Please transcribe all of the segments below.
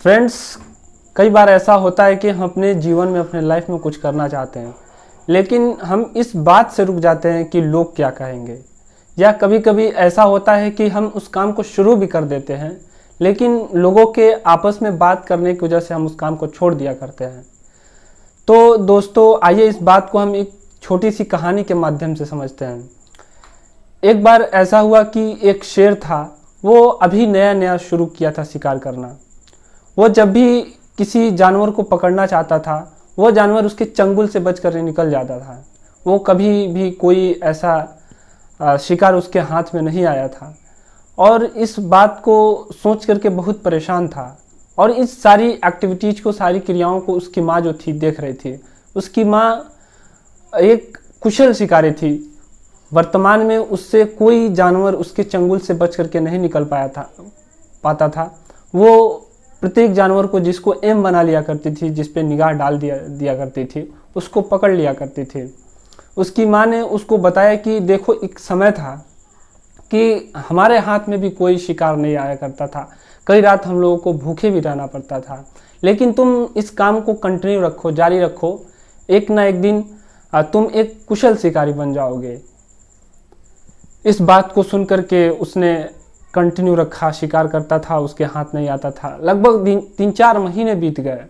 Friends, कई बार ऐसा होता है कि हम अपने जीवन में अपने लाइफ में कुछ करना चाहते हैं, लेकिन हम इस बात से रुक जाते हैं कि लोग क्या कहेंगे। या कभी कभी ऐसा होता है कि हम उस काम को शुरू भी कर देते हैं, लेकिन लोगों के आपस में बात करने की वजह से हम उस काम को छोड़ दिया करते हैं। तो दोस्तों, आइए इस बात को हम एक छोटी सी कहानी के माध्यम से समझते हैं। एक बार ऐसा हुआ कि एक शेर था, वो अभी नया नया शुरू किया था शिकार करना। वो जब भी किसी जानवर को पकड़ना चाहता था, वो जानवर उसके चंगुल से बचकर निकल जाता था। वो कभी भी कोई ऐसा शिकार उसके हाथ में नहीं आया था और इस बात को सोच करके बहुत परेशान था। और इस सारी एक्टिविटीज़ को, सारी क्रियाओं को उसकी माँ जो थी देख रही थी। उसकी माँ एक कुशल शिकारी थी। वर्तमान में उससे कोई जानवर उसके चंगुल से बच करके नहीं निकल पाता था। वो प्रत्येक जानवर को जिसको एम बना लिया करती थी, जिस पे निगाह डाल दिया करती थी, उसको पकड़ लिया करती थी। उसकी माँ ने उसको बताया कि देखो, एक समय था कि हमारे हाथ में भी कोई शिकार नहीं आया करता था। कई रात हम लोगों को भूखे भी रहना पड़ता था, लेकिन तुम इस काम को कंटिन्यू रखो, जारी रखो। एक ना एक दिन तुम एक कुशल शिकारी बन जाओगे। इस बात को सुनकर के उसने कंटिन्यू रखा, शिकार करता था, उसके हाथ नहीं आता था। लगभग 3-4 महीने बीत गए।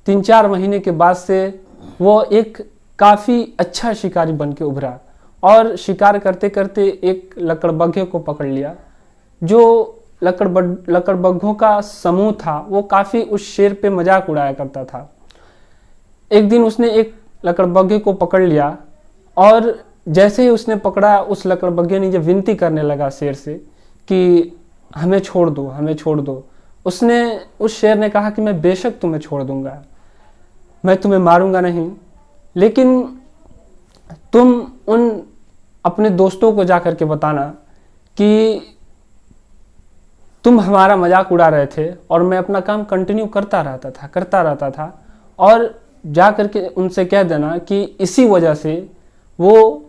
3-4 महीने के बाद से वो एक काफ़ी अच्छा शिकारी बन के उभरा और शिकार करते करते एक लकड़बग्घे को पकड़ लिया। जो लकड़बग्घों का समूह था, वो काफ़ी उस शेर पे मजाक उड़ाया करता था। एक दिन उसने एक लकड़बग्घे को पकड़ लिया और जैसे ही उसने पकड़ा, उस लकड़बग्घे ने जब विनती करने लगा शेर से कि हमें छोड़ दो, हमें छोड़ दो, उस शेर ने कहा कि मैं बेशक तुम्हें छोड़ दूंगा, मैं तुम्हें मारूंगा नहीं, लेकिन तुम उन अपने दोस्तों को जाकर के बताना कि तुम हमारा मजाक उड़ा रहे थे और मैं अपना काम कंटिन्यू करता रहता था। और जा करके उनसे कह देना कि इसी वजह से वो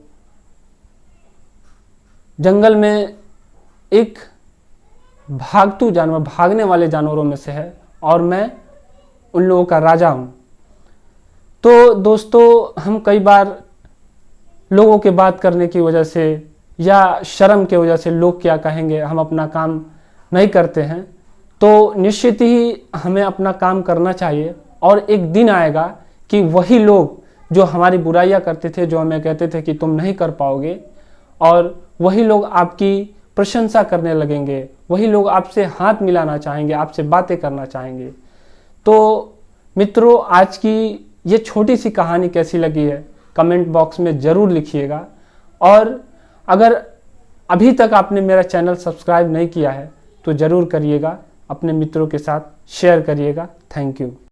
जंगल में एक भागतू जानवर, भागने वाले जानवरों में से है और मैं उन लोगों का राजा हूँ। तो दोस्तों, हम कई बार लोगों के बात करने की वजह से या शर्म के वजह से, लोग क्या कहेंगे, हम अपना काम नहीं करते हैं। तो निश्चित ही हमें अपना काम करना चाहिए और एक दिन आएगा कि वही लोग जो हमारी बुराइयां करते थे, जो हमें कहते थे कि तुम नहीं कर पाओगे, और वही लोग आपकी प्रशंसा करने लगेंगे, वही लोग आपसे हाथ मिलाना चाहेंगे, आपसे बातें करना चाहेंगे। तो मित्रों, आज की ये छोटी सी कहानी कैसी लगी है, कमेंट बॉक्स में ज़रूर लिखिएगा। और अगर अभी तक आपने मेरा चैनल सब्सक्राइब नहीं किया है तो ज़रूर करिएगा, अपने मित्रों के साथ शेयर करिएगा। Thank you.